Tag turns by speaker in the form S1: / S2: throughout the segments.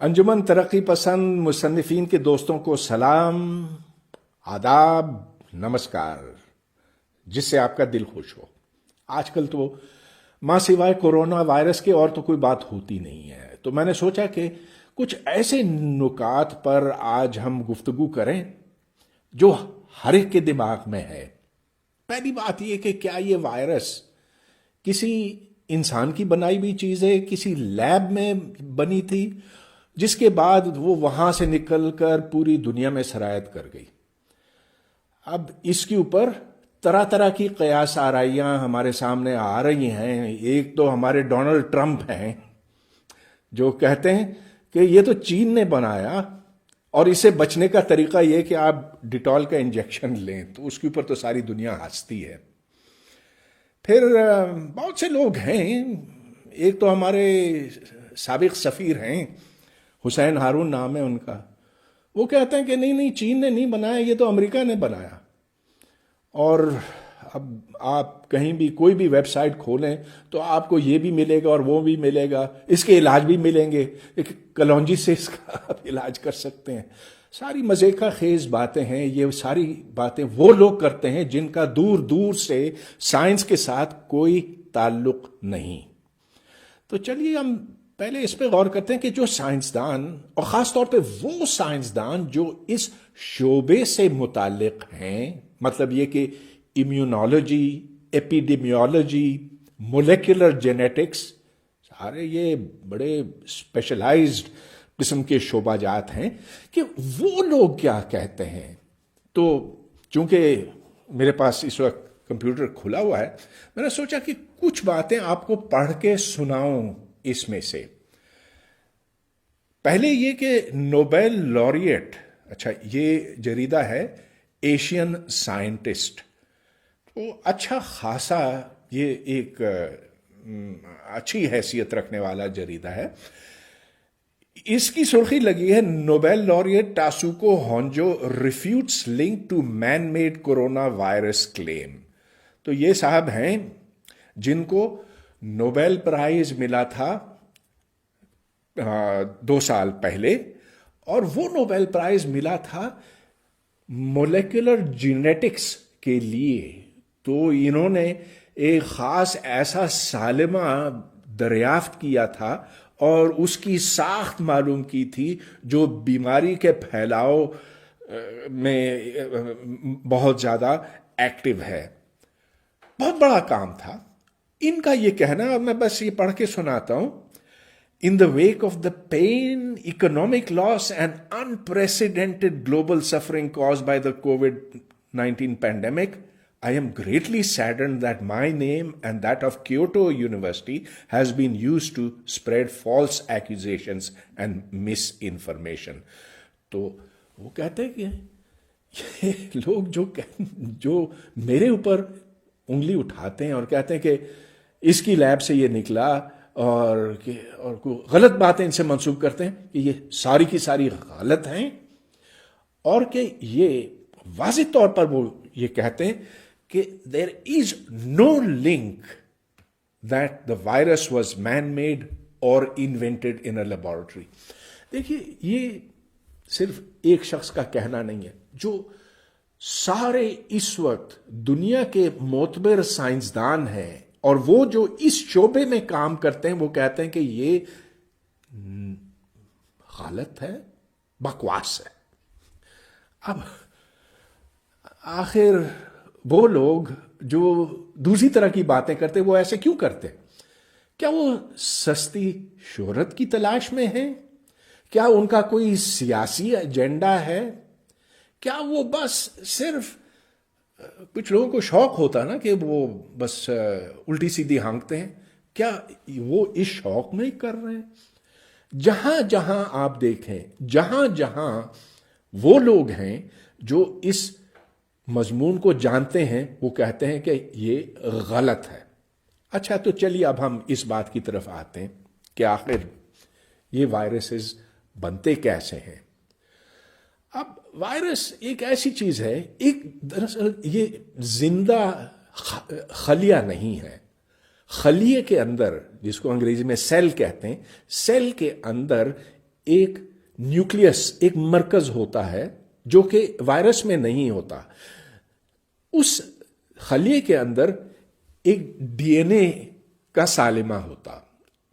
S1: انجمن ترقی پسند مصنفین کے دوستوں کو سلام، آداب، نمسکار، جس سے آپ کا دل خوش ہو۔ آج کل تو ماں سوائے کورونا وائرس کے اور تو کوئی بات ہوتی نہیں ہے، تو میں نے سوچا کہ کچھ ایسے نکات پر آج ہم گفتگو کریں جو ہر ایک کے دماغ میں ہے۔ پہلی بات یہ کہ کیا یہ وائرس کسی انسان کی بنائی ہوئی چیز ہے، کسی لیب میں بنی تھی جس کے بعد وہ وہاں سے نکل کر پوری دنیا میں سرایت کر گئی؟ اب اس کے اوپر طرح طرح کی قیاس آرائیاں ہمارے سامنے آ رہی ہیں۔ ایک تو ہمارے ڈونلڈ ٹرمپ ہیں جو کہتے ہیں کہ یہ تو چین نے بنایا اور اسے بچنے کا طریقہ یہ کہ آپ ڈیٹول کا انجیکشن لیں، تو اس کے اوپر تو ساری دنیا ہنستی ہے۔ پھر بہت سے لوگ ہیں، ایک تو ہمارے سابق سفیر ہیں، حسین ہارون نام ہے ان کا، وہ کہتے ہیں کہ نہیں چین نے نہیں بنایا، یہ تو امریکہ نے بنایا۔ اور اب آپ کہیں بھی کوئی بھی ویب سائٹ کھولیں تو آپ کو یہ بھی ملے گا اور وہ بھی ملے گا، اس کے علاج بھی ملیں گے، ایک کلونجی سے اس کا آپ علاج کر سکتے ہیں۔ ساری مزے کا خیز باتیں ہیں، یہ ساری باتیں وہ لوگ کرتے ہیں جن کا دور دور سے سائنس کے ساتھ کوئی تعلق نہیں۔ تو چلیے ہم پہلے اس پہ غور کرتے ہیں کہ جو سائنسدان، اور خاص طور پہ وہ سائنسدان جو اس شعبے سے متعلق ہیں، مطلب یہ کہ امیونالوجی، ایپیڈیمیولوجی، مولیکولر جینیٹکس، سارے یہ بڑے اسپیشلائزڈ قسم کے شعبہ جات ہیں، کہ وہ لوگ کیا کہتے ہیں۔ تو چونکہ میرے پاس اس وقت کمپیوٹر کھلا ہوا ہے، میں نے سوچا کہ کچھ باتیں آپ کو پڑھ کے سناؤں۔ اس میں سے پہلے یہ کہ نوبیل laureate، اچھا یہ جریدہ ہے ایشین سائنٹسٹ، تو اچھا خاصا یہ ایک اچھی حیثیت رکھنے والا جریدہ ہے۔ اس کی سرخی لگی ہے Nobel laureate Tasuku Honjo refutes link to man made corona virus claim. تو یہ صاحب ہیں جن کو نوبیل پرائز ملا تھا 2 سال پہلے، اور وہ نوبیل پرائز ملا تھا مولیکولر جینیٹکس کے لیے۔ تو انہوں نے ایک خاص ایسا سالمہ دریافت کیا تھا اور اس کی ساخت معلوم کی تھی جو بیماری کے پھیلاؤ میں بہت زیادہ ایکٹیو ہے۔ بہت بڑا کام تھا ان کا یہ کہنا، اور میں بس یہ پڑھ کے سناتا ہوں۔ In the wake of the pain, economic loss and unprecedented global suffering caused by the COVID-19 pandemic, I am greatly saddened that my name and that of Kyoto University has been used to spread false accusations and misinformation. تو وہ کہتے ہیں کہ یہ لوگ جو میرے اوپر انگلی اٹھاتے ہیں اور کہتے ہیں کہ اس کی لیب سے یہ نکلا اور غلط باتیں ان سے منسوب کرتے ہیں، کہ یہ ساری کی ساری غلط ہیں، اور کہ یہ واضح طور پر وہ یہ کہتے ہیں کہ there is no link that the virus was man-made or invented in a laboratory۔ دیکھیے یہ صرف ایک شخص کا کہنا نہیں ہے، جو سارے اس وقت دنیا کے معتبر سائنسدان ہیں اور وہ جو اس شعبے میں کام کرتے ہیں، وہ کہتے ہیں کہ یہ غلط ہے، بکواس ہے۔ اب آخر وہ لوگ جو دوسری طرح کی باتیں کرتے وہ ایسے کیوں کرتے؟ کیا وہ سستی شہرت کی تلاش میں ہیں؟ کیا ان کا کوئی سیاسی ایجنڈا ہے؟ کیا وہ بس صرف، کچھ لوگوں کو شوق ہوتا نا کہ وہ بس الٹی سیدھی ہانکتے ہیں، کیا وہ اس شوق میں ہی کر رہے ہیں؟ جہاں جہاں آپ دیکھیں، جہاں جہاں وہ لوگ ہیں جو اس مضمون کو جانتے ہیں، وہ کہتے ہیں کہ یہ غلط ہے۔ اچھا تو چلیے اب ہم اس بات کی طرف آتے ہیں کہ آخر یہ وائرسز بنتے کیسے ہیں۔ اب وائرس ایک ایسی چیز ہے، ایک دراصل یہ زندہ خلیہ نہیں ہے۔ خلیے کے اندر، جس کو انگریزی میں سیل کہتے ہیں، سیل کے اندر ایک نیوکلیس، ایک مرکز ہوتا ہے جو کہ وائرس میں نہیں ہوتا. اس خلیے کے اندر ایک ڈی این اے کا سالمہ ہوتا.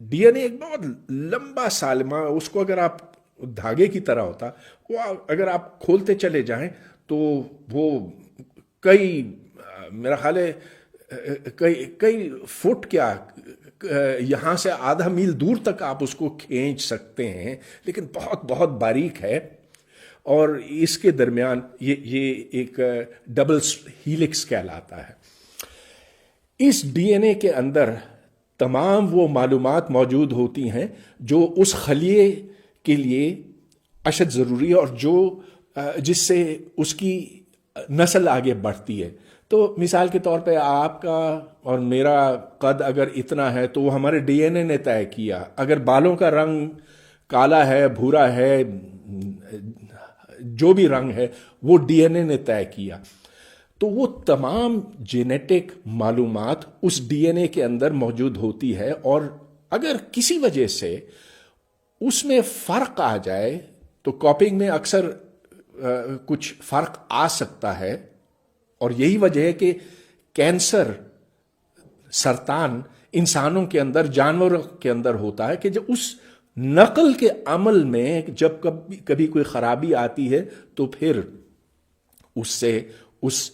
S1: ڈی این اے ایک بہت لمبا سالمہ، اس کو اگر آپ دھاگے کی طرح ہوتا، وہ اگر آپ کھولتے چلے جائیں تو وہ کئی، میرا خیال ہے کئی فٹ، کیا یہاں سے آدھا میل دور تک آپ اس کو کھینچ سکتے ہیں، لیکن بہت بہت باریک ہے. اور اس کے درمیان یہ ایک ڈبل ہیلکس کہلاتا ہے. اس ڈی این اے کے اندر تمام وہ معلومات موجود ہوتی ہیں جو اس خلیے کے لیے اشد ضروری ہے، اور جس سے اس کی نسل آگے بڑھتی ہے. تو مثال کے طور پہ آپ کا اور میرا قد اگر اتنا ہے تو وہ ہمارے ڈی این اے نے طے کیا. اگر بالوں کا رنگ کالا ہے، بھورا ہے، جو بھی رنگ ہے، وہ ڈی این اے نے طے کیا. تو وہ تمام جینیٹک معلومات اس ڈی این اے کے اندر موجود ہوتی ہے، اور اگر کسی وجہ سے اس میں فرق آ جائے تو کاپنگ میں اکثر کچھ فرق آ سکتا ہے. اور یہی وجہ ہے کہ کینسر، سرطان انسانوں کے اندر، جانوروں کے اندر ہوتا ہے، کہ جب اس نقل کے عمل میں جب کبھی کوئی خرابی آتی ہے تو پھر اس سے اس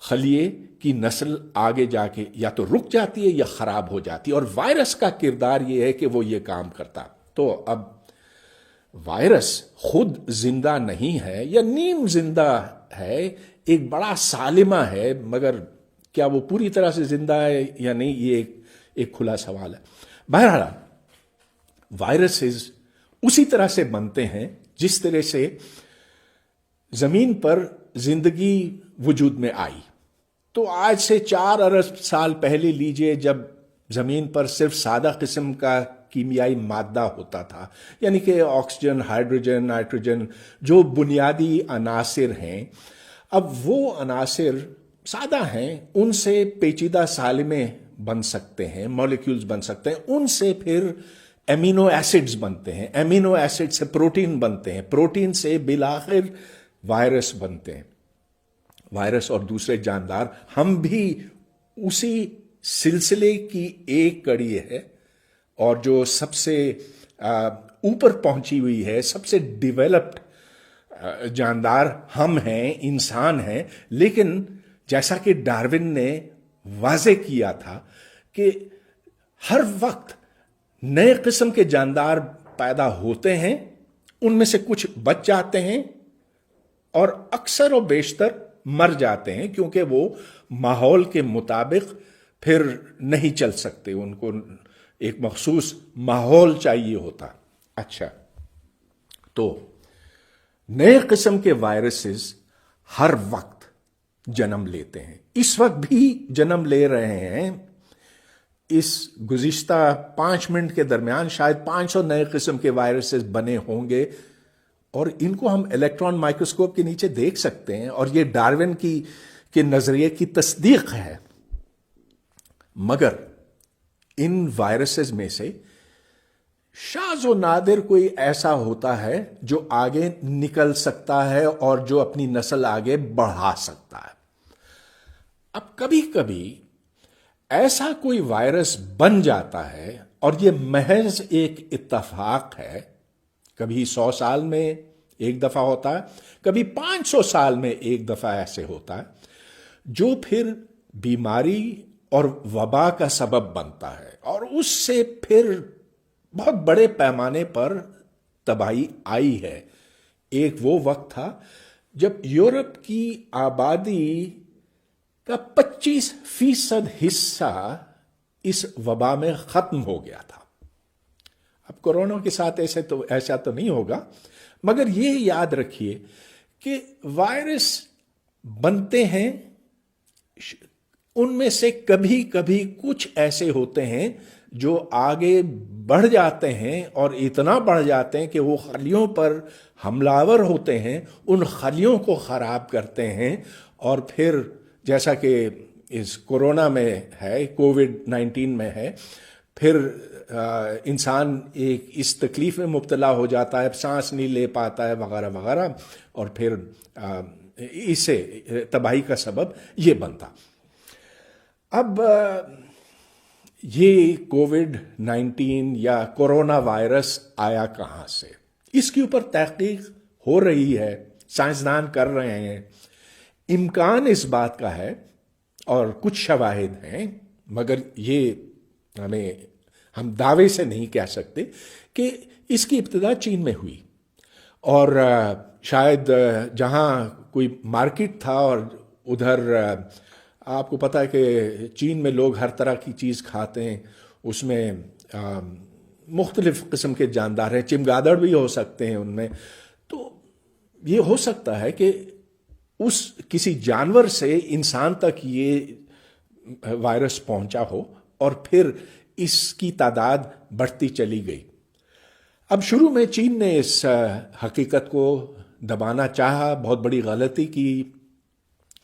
S1: خلیے کی نسل آگے جا کے یا تو رک جاتی ہے یا خراب ہو جاتی ہے. اور وائرس کا کردار یہ ہے کہ وہ یہ کام کرتا. تو اب وائرس خود زندہ نہیں ہے یا نیم زندہ ہے، ایک بڑا سالمہ ہے، مگر کیا وہ پوری طرح سے زندہ ہے یا نہیں، یہ ایک کھلا سوال ہے. بہرحال وائرسز اسی طرح سے بنتے ہیں جس طرح سے زمین پر زندگی وجود میں آئی. تو آج سے 4 ارب سال پہلے لیجئے، جب زمین پر صرف سادہ قسم کا کیمیائی مادہ ہوتا تھا، یعنی کہ آکسیجن، ہائیڈروجن، نائٹروجن، جو بنیادی عناصر ہیں. اب وہ عناصر سادہ ہیں، ان سے پیچیدہ سالمے بن سکتے ہیں، مالیکیولز بن سکتے ہیں، ان سے پھر امینو ایسڈز بنتے ہیں، امینو ایسڈ سے پروٹین بنتے ہیں، پروٹین سے بالآخر وائرس بنتے ہیں. وائرس اور دوسرے جاندار، ہم بھی اسی سلسلے کی ایک کڑی ہے، اور جو سب سے اوپر پہنچی ہوئی ہے، سب سے ڈیولپڈ جاندار ہم ہیں، انسان ہیں. لیکن جیسا کہ ڈارون نے واضح کیا تھا کہ ہر وقت نئے قسم کے جاندار پیدا ہوتے ہیں، ان میں سے کچھ بچ جاتے ہیں اور اکثر و بیشتر مر جاتے ہیں، کیونکہ وہ ماحول کے مطابق پھر نہیں چل سکتے، ان کو ایک مخصوص ماحول چاہیے ہوتا. اچھا، تو نئے قسم کے وائرسز ہر وقت جنم لیتے ہیں، اس وقت بھی جنم لے رہے ہیں. اس گزشتہ 5 منٹ کے درمیان شاید 500 نئے قسم کے وائرسز بنے ہوں گے، اور ان کو ہم الیکٹران مائکروسکوپ کے نیچے دیکھ سکتے ہیں، اور یہ ڈارون کے نظریے کی تصدیق ہے. مگر ان وائرسز میں سے شاذ و نادر کوئی ایسا ہوتا ہے جو آگے نکل سکتا ہے اور جو اپنی نسل آگے بڑھا سکتا ہے. اب کبھی کبھی ایسا کوئی وائرس بن جاتا ہے، اور یہ محض ایک اتفاق ہے، کبھی 100 سال میں ایک دفعہ ہوتا ہے، کبھی 500 سال میں ایک دفعہ ایسے ہوتا ہے، جو پھر بیماری اور وبا کا سبب بنتا ہے، اور اس سے پھر بہت بڑے پیمانے پر تباہی آئی ہے. ایک وہ وقت تھا جب یورپ کی آبادی کا 25% حصہ اس وبا میں ختم ہو گیا تھا. اب کورونا کے ساتھ ایسا تو نہیں ہوگا، مگر یہ یاد رکھیے کہ وائرس بنتے ہیں، ان میں سے کبھی کبھی کچھ ایسے ہوتے ہیں جو آگے بڑھ جاتے ہیں، اور اتنا بڑھ جاتے ہیں کہ وہ خلیوں پر حملہ ہوتے ہیں، ان خلیوں کو خراب کرتے ہیں، اور پھر جیسا کہ اس کورونا میں ہے، کووڈ 19 میں ہے، پھر انسان ایک اس تکلیف میں مبتلا ہو جاتا ہے، سانس نہیں لے پاتا ہے وغیرہ وغیرہ، اور پھر اس سے تباہی کا سبب یہ بنتا۔ اب یہ کووڈ-19 یا کورونا وائرس آیا کہاں سے، اس کے اوپر تحقیق ہو رہی ہے، سائنسدان کر رہے ہیں۔ امکان اس بات کا ہے اور کچھ شواہد ہیں، مگر یہ ہم دعوے سے نہیں کہہ سکتے کہ اس کی ابتدا چین میں ہوئی، اور شاید جہاں کوئی مارکیٹ تھا، اور ادھر آپ کو پتہ ہے کہ چین میں لوگ ہر طرح کی چیز کھاتے ہیں، اس میں مختلف قسم کے جاندار ہیں، چمگادڑ بھی ہو سکتے ہیں ان میں، تو یہ ہو سکتا ہے کہ اس کسی جانور سے انسان تک یہ وائرس پہنچا ہو، اور پھر اس کی تعداد بڑھتی چلی گئی۔ اب شروع میں چین نے اس حقیقت کو دبانا چاہا، بہت بڑی غلطی کی۔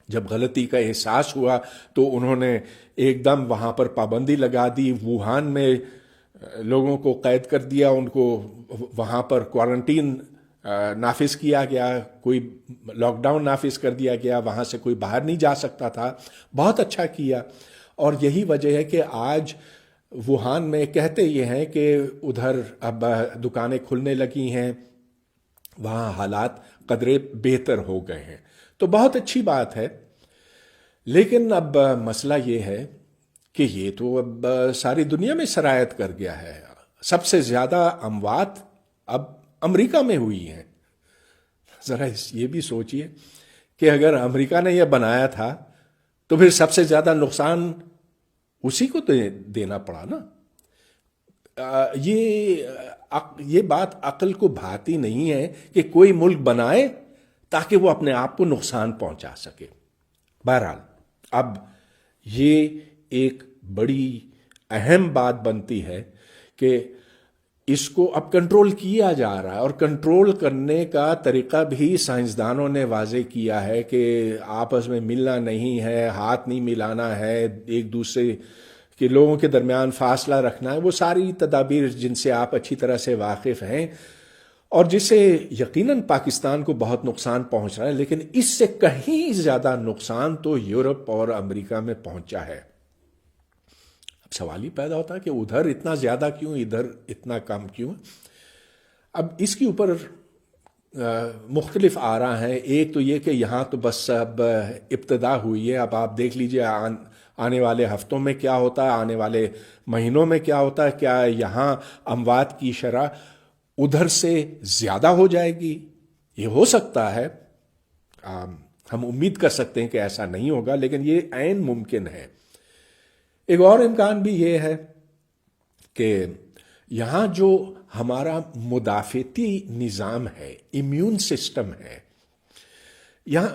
S1: جب غلطی کا احساس ہوا تو انہوں نے ایک دم وہاں پر پابندی لگا دی، ووہان میں لوگوں کو قید کر دیا، ان کو وہاں پر کوارنٹین نافذ کیا گیا، کوئی لاک ڈاؤن نافذ کر دیا گیا، وہاں سے کوئی باہر نہیں جا سکتا تھا۔ بہت اچھا کیا، اور یہی وجہ ہے کہ آج ووہان میں کہتے یہ ہیں کہ ادھر اب دکانیں کھلنے لگی ہیں، وہاں حالات قدرے بہتر ہو گئے ہیں، تو بہت اچھی بات ہے۔ لیکن اب مسئلہ یہ ہے کہ یہ تو اب ساری دنیا میں سرایت کر گیا ہے۔ سب سے زیادہ اموات اب امریکہ میں ہوئی ہیں۔ ذرا یہ بھی سوچئے کہ اگر امریکہ نے یہ بنایا تھا تو پھر سب سے زیادہ نقصان اسی کو دینا پڑا نا۔ یہ بات عقل کو بھاتی نہیں ہے کہ کوئی ملک بنائے تاکہ وہ اپنے آپ کو نقصان پہنچا سکے۔ بہرحال اب یہ ایک بڑی اہم بات بنتی ہے کہ اس کو اب کنٹرول کیا جا رہا ہے، اور کنٹرول کرنے کا طریقہ بھی سائنسدانوں نے واضح کیا ہے کہ آپس میں ملنا نہیں ہے، ہاتھ نہیں ملانا ہے، ایک دوسرے کے لوگوں کے درمیان فاصلہ رکھنا ہے، وہ ساری تدابیر جن سے آپ اچھی طرح سے واقف ہیں، اور جس سے یقیناً پاکستان کو بہت نقصان پہنچ رہا ہے، لیکن اس سے کہیں زیادہ نقصان تو یورپ اور امریکہ میں پہنچا ہے۔ اب سوال ہی پیدا ہوتا ہے کہ ادھر اتنا زیادہ کیوں، ادھر اتنا کم کیوں؟ اب اس کے اوپر مختلف آراء ہیں۔ ایک تو یہ کہ یہاں تو بس اب ابتدا ہوئی ہے، اب آپ دیکھ لیجئے آنے والے ہفتوں میں کیا ہوتا ہے، آنے والے مہینوں میں کیا ہوتا ہے، کیا یہاں اموات کی شرح ادھر سے زیادہ ہو جائے گی؟ یہ ہو سکتا ہے، ہم امید کر سکتے ہیں کہ ایسا نہیں ہوگا، لیکن یہ عین ممکن ہے۔ ایک اور امکان بھی یہ ہے کہ یہاں جو ہمارا مدافعتی نظام ہے، امیون سسٹم ہے، یہاں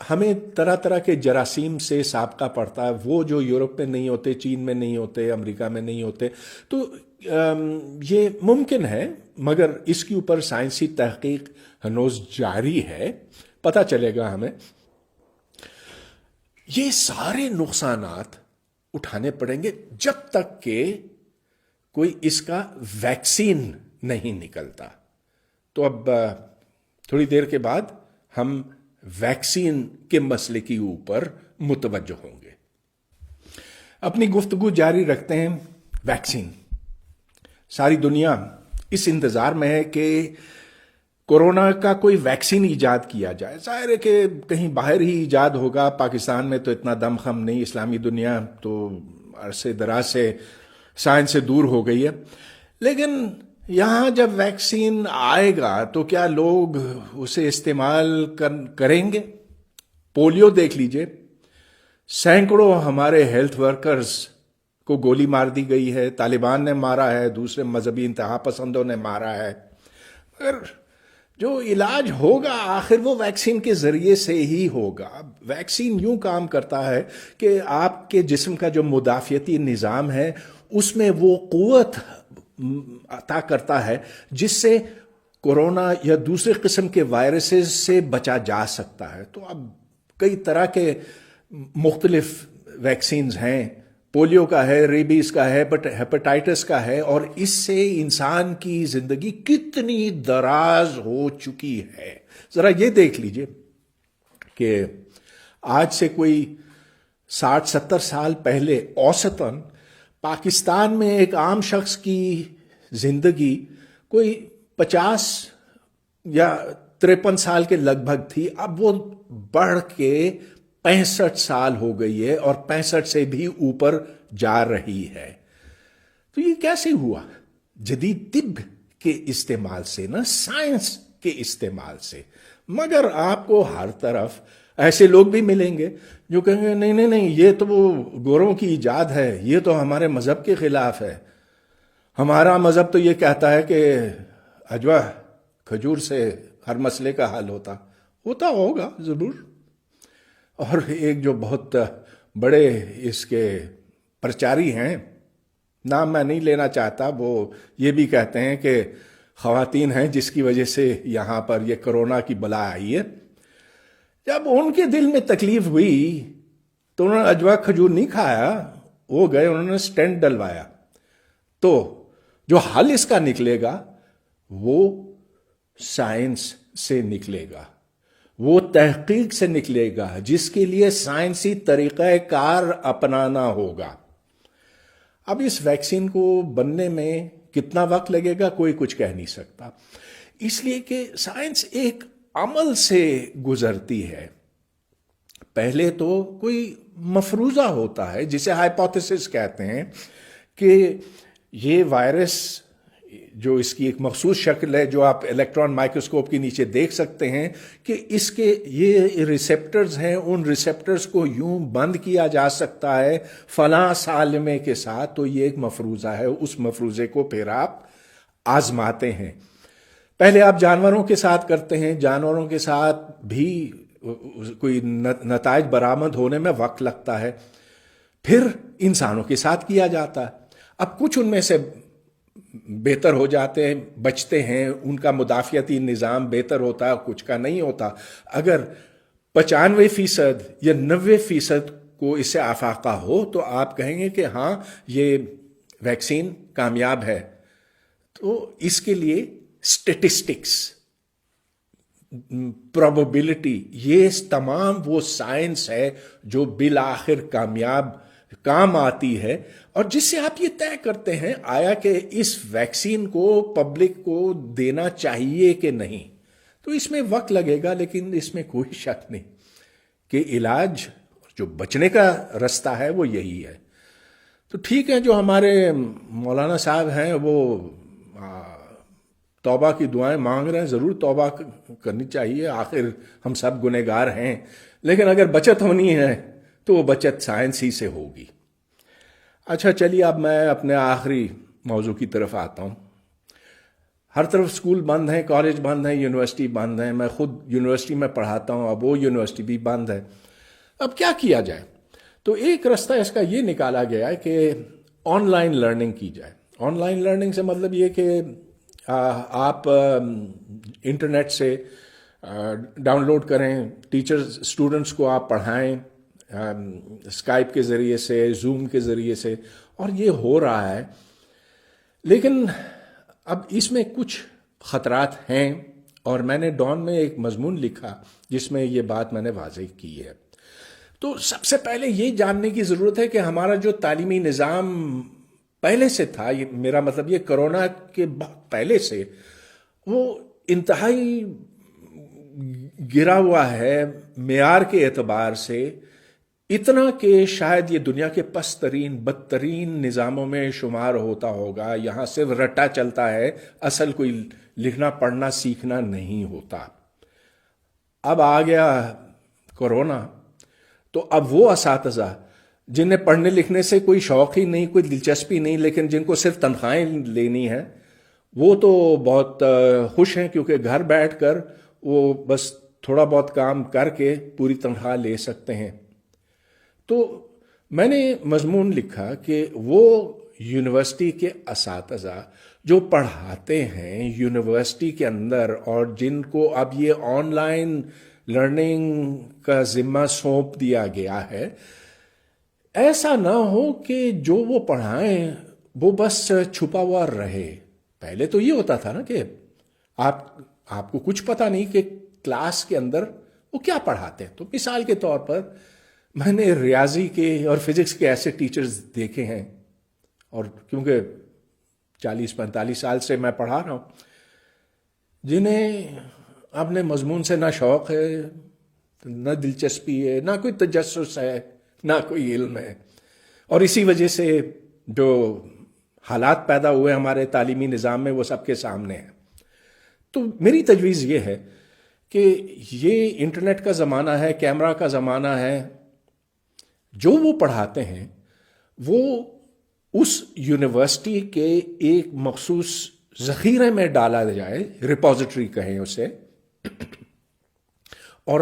S1: ہمیں طرح طرح کے جراثیم سے سابقہ پڑتا ہے، وہ جو یورپ میں نہیں ہوتے، چین میں نہیں ہوتے، امریکہ میں نہیں ہوتے، تو یہ ممکن ہے، مگر اس کے اوپر سائنسی تحقیق ہنوز جاری ہے، پتہ چلے گا ہمیں۔ یہ سارے نقصانات اٹھانے پڑیں گے جب تک کہ کوئی اس کا ویکسین نہیں نکلتا۔ تو اب تھوڑی دیر کے بعد ہم ویکسین کے مسئلے کے اوپر متوجہ ہوں گے۔ اپنی گفتگو جاری رکھتے ہیں۔ ویکسین، ساری دنیا اس انتظار میں ہے کہ کورونا کا کوئی ویکسین ایجاد کیا جائے۔ ظاہر ہے کہ کہیں باہر ہی ایجاد ہوگا، پاکستان میں تو اتنا دم خم نہیں، اسلامی دنیا تو عرصے دراز سے سائنس سے دور ہو گئی ہے، لیکن یہاں جب ویکسین آئے گا تو کیا لوگ اسے استعمال کریں گے؟ پولیو دیکھ لیجئے، سینکڑوں ہمارے ہیلتھ ورکرز کو گولی مار دی گئی ہے، طالبان نے مارا ہے، دوسرے مذہبی انتہا پسندوں نے مارا ہے، مگر جو علاج ہوگا آخر وہ ویکسین کے ذریعے سے ہی ہوگا۔ ویکسین یوں کام کرتا ہے کہ آپ کے جسم کا جو مدافعتی نظام ہے اس میں وہ قوت عطا کرتا ہے جس سے کورونا یا دوسرے قسم کے وائرسز سے بچا جا سکتا ہے۔ تو اب کئی طرح کے مختلف ویکسینز ہیں، پولیو کا ہے، ریبیز کا ہے، ہیپاٹائٹس کا ہے، اور اس سے انسان کی زندگی کتنی دراز ہو چکی ہے. ذرا یہ دیکھ لیجئے کہ آج سے کوئی 60-70 سال پہلے اوسطاً پاکستان میں ایک عام شخص کی زندگی کوئی 50 یا 53 سال کے لگ بھگ تھی. اب وہ بڑھ کے 65 سال ہو گئی ہے، اور 65 سے بھی اوپر جا رہی ہے. تو یہ کیسے ہوا؟ جدید طب کے استعمال سے، نا سائنس کے استعمال سے. مگر آپ کو ہر طرف ایسے لوگ بھی ملیں گے جو کہیں گے نہیں نہیں نہیں، یہ تو وہ گوروں کی ایجاد ہے، یہ تو ہمارے مذہب کے خلاف ہے. ہمارا مذہب تو یہ کہتا ہے کہ اجوا کھجور سے ہر مسئلے کا حل ہوتا ہوگا ضرور. اور ایک جو بہت بڑے اس کے پرچاری ہیں، نام میں نہیں لینا چاہتا، وہ یہ بھی کہتے ہیں کہ خواتین ہیں جس کی وجہ سے یہاں پر یہ کرونا کی بلا آئی ہے. جب ان کے دل میں تکلیف ہوئی تو انہوں نے اجوا کھجور نہیں کھایا، وہ گئے انہوں نے سٹینٹ ڈلوایا. تو جو حل اس کا نکلے گا وہ سائنس سے نکلے گا، وہ تحقیق سے نکلے گا، جس کے لیے سائنسی طریقہ کار اپنانا ہوگا. اب اس ویکسین کو بننے میں کتنا وقت لگے گا کوئی کچھ کہہ نہیں سکتا، اس لیے کہ سائنس ایک عمل سے گزرتی ہے. پہلے تو کوئی مفروضہ ہوتا ہے جسے ہائپوتھیسس کہتے ہیں کہ یہ وائرس جو اس کی ایک مخصوص شکل ہے جو آپ الیکٹران مائکروسکوپ کے نیچے دیکھ سکتے ہیں کہ اس کے یہ ریسیپٹرز ہیں، ان ریسیپٹرز کو یوں بند کیا جا سکتا ہے فلاں سالمے کے ساتھ. تو یہ ایک مفروضہ ہے، اس مفروضے کو پھر آپ آزماتے ہیں. پہلے آپ جانوروں کے ساتھ کرتے ہیں، جانوروں کے ساتھ بھی کوئی نتائج برآمد ہونے میں وقت لگتا ہے، پھر انسانوں کے ساتھ کیا جاتا ہے. اب کچھ ان میں سے بہتر ہو جاتے ہیں، بچتے ہیں، ان کا مدافعتی نظام بہتر ہوتا ہے، کچھ کا نہیں ہوتا. اگر 95% یا 90% کو اس سے آفاقہ ہو تو آپ کہیں گے کہ ہاں یہ ویکسین کامیاب ہے. تو اس کے لیے اسٹیٹسٹکس، پروبیبلٹی، یہ تمام وہ سائنس ہے جو بالآخر کام آتی ہے، اور جس سے آپ یہ طے کرتے ہیں آیا کہ اس ویکسین کو پبلک کو دینا چاہیے کہ نہیں. تو اس میں وقت لگے گا، لیکن اس میں کوئی شک نہیں کہ علاج جو بچنے کا رستہ ہے وہ یہی ہے. تو ٹھیک ہے، جو ہمارے مولانا صاحب ہیں وہ توبہ کی دعائیں مانگ رہے ہیں، ضرور توبہ کرنی چاہیے، آخر ہم سب گنہگار ہیں. لیکن اگر بچت ہونی ہے تو وہ بچت سائنس ہی سے ہوگی. اچھا چلیے، اب میں اپنے آخری موضوع کی طرف آتا ہوں. ہر طرف سکول بند ہیں، کالج بند ہیں، یونیورسٹی بند ہیں. میں خود یونیورسٹی میں پڑھاتا ہوں، اب وہ یونیورسٹی بھی بند ہے. اب کیا کیا جائے؟ تو ایک رستہ اس کا یہ نکالا گیا ہے کہ آن لائن لرننگ کی جائے. آن لائن لرننگ سے مطلب یہ کہ آپ انٹرنیٹ سے ڈاؤن لوڈ کریں، ٹیچرز اسٹوڈنٹس کو آپ پڑھائیں اسکائپ کے ذریعے سے، زوم کے ذریعے سے، اور یہ ہو رہا ہے. لیکن اب اس میں کچھ خطرات ہیں، اور میں نے ڈان میں ایک مضمون لکھا جس میں یہ بات میں نے واضح کی ہے. تو سب سے پہلے یہ جاننے کی ضرورت ہے کہ ہمارا جو تعلیمی نظام پہلے سے تھا، میرا مطلب یہ کرونا کے پہلے سے، وہ انتہائی گرا ہوا ہے معیار کے اعتبار سے، اتنا کہ شاید یہ دنیا کے پست ترین بدترین نظاموں میں شمار ہوتا ہوگا. یہاں صرف رٹا چلتا ہے، اصل کوئی لکھنا پڑھنا سیکھنا نہیں ہوتا. اب آ گیا کرونا، تو اب وہ اساتذہ جنہیں پڑھنے لکھنے سے کوئی شوق ہی نہیں، کوئی دلچسپی نہیں، لیکن جن کو صرف تنخواہیں لینی ہیں، وہ تو بہت خوش ہیں، کیونکہ گھر بیٹھ کر وہ بس تھوڑا بہت کام کر کے پوری تنخواہ لے سکتے ہیں. تو میں نے مضمون لکھا کہ وہ یونیورسٹی کے اساتذہ جو پڑھاتے ہیں یونیورسٹی کے اندر، اور جن کو اب یہ آن لائن لرننگ کا ذمہ سونپ دیا گیا ہے، ایسا نہ ہو کہ جو وہ پڑھائیں وہ بس چھپا ہوا رہے. پہلے تو یہ ہوتا تھا نا کہ آپ کو کچھ پتا نہیں کہ کلاس کے اندر وہ کیا پڑھاتے ہیں. تو مثال کے طور پر میں نے ریاضی کے اور فزکس کے ایسے ٹیچرز دیکھے ہیں، اور کیونکہ 40-45 سال سے میں پڑھا رہا ہوں، جنہیں اپنے مضمون سے نہ شوق ہے، نہ دلچسپی ہے، نہ کوئی تجسس ہے، نہ کوئی علم ہے. اور اسی وجہ سے جو حالات پیدا ہوئے ہمارے تعلیمی نظام میں وہ سب کے سامنے ہیں. تو میری تجویز یہ ہے کہ یہ انٹرنیٹ کا زمانہ ہے، کیمرہ کا زمانہ ہے. جو وہ پڑھاتے ہیں وہ اس یونیورسٹی کے ایک مخصوص ذخیرے میں ڈالا جائے، ریپوزیٹری کہیں اسے، اور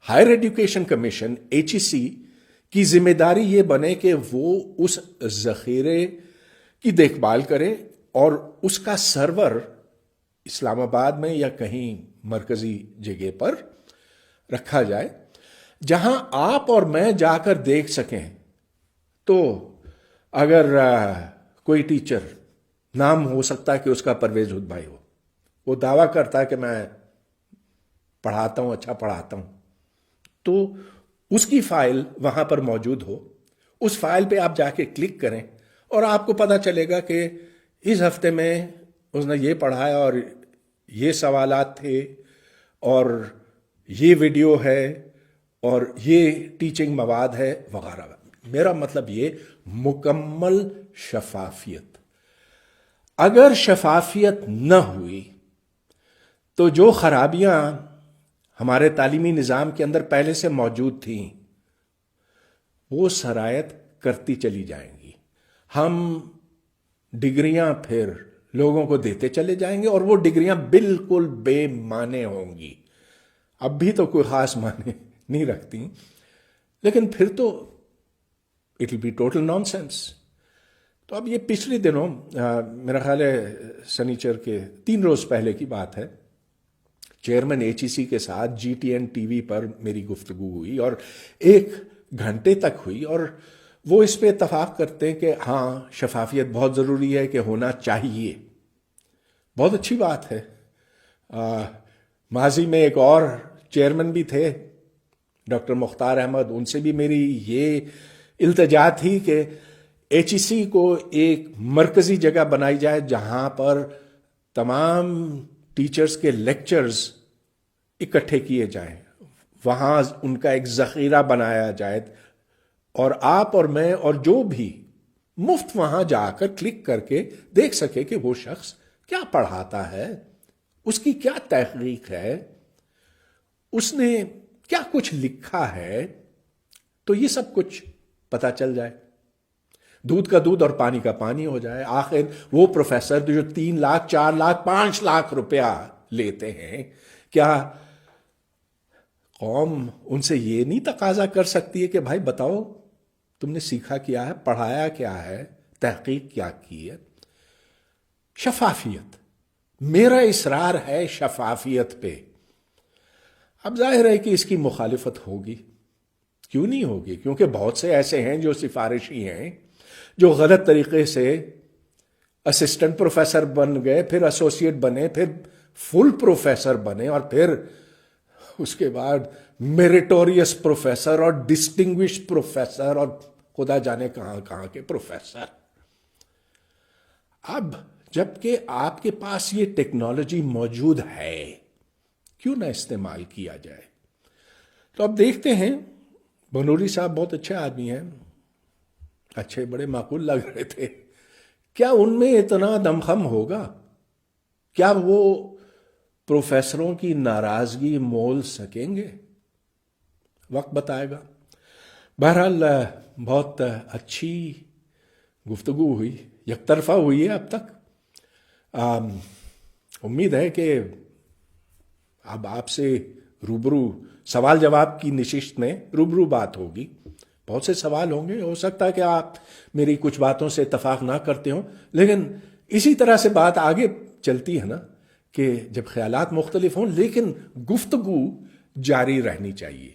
S1: ہائر ایجوکیشن کمیشن HEC کی ذمہ داری یہ بنے کہ وہ اس ذخیرے کی دیکھ بھال کرے اور اس کا سرور اسلام آباد میں یا کہیں مرکزی جگہ پر رکھا جائے جہاں آپ اور میں جا کر دیکھ سکیں. تو اگر کوئی ٹیچر، نام ہو سکتا ہے کہ اس کا پرویز ہد بھائی ہو، وہ دعویٰ کرتا ہے کہ میں پڑھاتا ہوں، اچھا پڑھاتا ہوں، تو اس کی فائل وہاں پر موجود ہو. اس فائل پہ آپ جا کے کلک کریں اور آپ کو پتہ چلے گا کہ اس ہفتے میں اس نے یہ پڑھایا اور یہ سوالات تھے اور یہ ویڈیو ہے اور یہ ٹیچنگ مواد ہے وغیرہ. میرا مطلب یہ مکمل شفافیت. اگر شفافیت نہ ہوئی تو جو خرابیاں ہمارے تعلیمی نظام کے اندر پہلے سے موجود تھیں وہ سرایت کرتی چلی جائیں گی. ہم ڈگریاں پھر لوگوں کو دیتے چلے جائیں گے اور وہ ڈگریاں بالکل بے معنی ہوں گی. اب بھی تو کوئی خاص معنی نہیں رکھتی، لیکن پھر تو it will be total nonsense. تو اب یہ پچھلے دنوں میرا خیال ہے سنیچر کے 3 روز پہلے کی بات ہے، چیئرمین HEC کے ساتھ GTN TV پر میری گفتگو ہوئی اور 1 گھنٹے تک ہوئی، اور وہ اس پہ اتفاق کرتے ہیں کہ ہاں شفافیت بہت ضروری ہے، کہ ہونا چاہیے. بہت اچھی بات ہے. ماضی میں ایک اور چیئرمین بھی تھے ڈاکٹر مختار احمد، ان سے بھی میری یہ التجا تھی کہ HEC کو ایک مرکزی جگہ بنائی جائے جہاں پر تمام ٹیچرز کے لیکچرز اکٹھے کیے جائیں، وہاں ان کا ایک ذخیرہ بنایا جائے اور آپ اور میں اور جو بھی مفت وہاں جا کر کلک کر کے دیکھ سکے کہ وہ شخص کیا پڑھاتا ہے، اس کی کیا تحقیق ہے، اس نے کیا کچھ لکھا ہے. تو یہ سب کچھ پتا چل جائے، دودھ کا دودھ اور پانی کا پانی ہو جائے. آخر وہ پروفیسر جو 3 لاکھ 4 لاکھ 5 لاکھ روپیہ لیتے ہیں، کیا قوم ان سے یہ نہیں تقاضا کر سکتی ہے کہ بھائی بتاؤ تم نے سیکھا کیا ہے، پڑھایا کیا ہے، تحقیق کیا کی ہے؟ شفافیت، میرا اصرار ہے شفافیت پہ. اب ظاہر ہے کہ اس کی مخالفت ہوگی. کیوں نہیں ہوگی؟ کیونکہ بہت سے ایسے ہیں جو سفارشی ہیں، جو غلط طریقے سے اسسٹنٹ پروفیسر بن گئے، پھر ایسوسیٹ بنے، پھر فل پروفیسر بنے، اور پھر اس کے بعد میریٹوریس پروفیسر اور ڈسٹنگوش پروفیسر اور خدا جانے کہاں کہاں کے پروفیسر. اب جبکہ آپ کے پاس یہ ٹیکنالوجی موجود ہے، کیوں نہ استعمال کیا جائے؟ تو اب دیکھتے ہیں. بنوری صاحب بہت اچھے آدمی ہیں، اچھے، بڑے معقول لگ رہے تھے. کیا ان میں اتنا دمخم ہوگا؟ کیا وہ پروفیسروں کی ناراضگی مول سکیں گے؟ وقت بتائے گا. بہرحال بہت اچھی گفتگو ہوئی، یک طرفہ ہوئی ہے اب تک. امید ہے کہ اب آپ سے روبرو سوال جواب کی نشست میں روبرو بات ہوگی. بہت سے سوال ہوں گے، ہو سکتا ہے کہ آپ میری کچھ باتوں سے اتفاق نہ کرتے ہوں، لیکن اسی طرح سے بات آگے چلتی ہے نا، کہ جب خیالات مختلف ہوں لیکن گفتگو جاری رہنی چاہیے.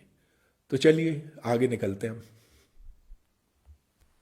S1: تو چلیے آگے نکلتے ہیں.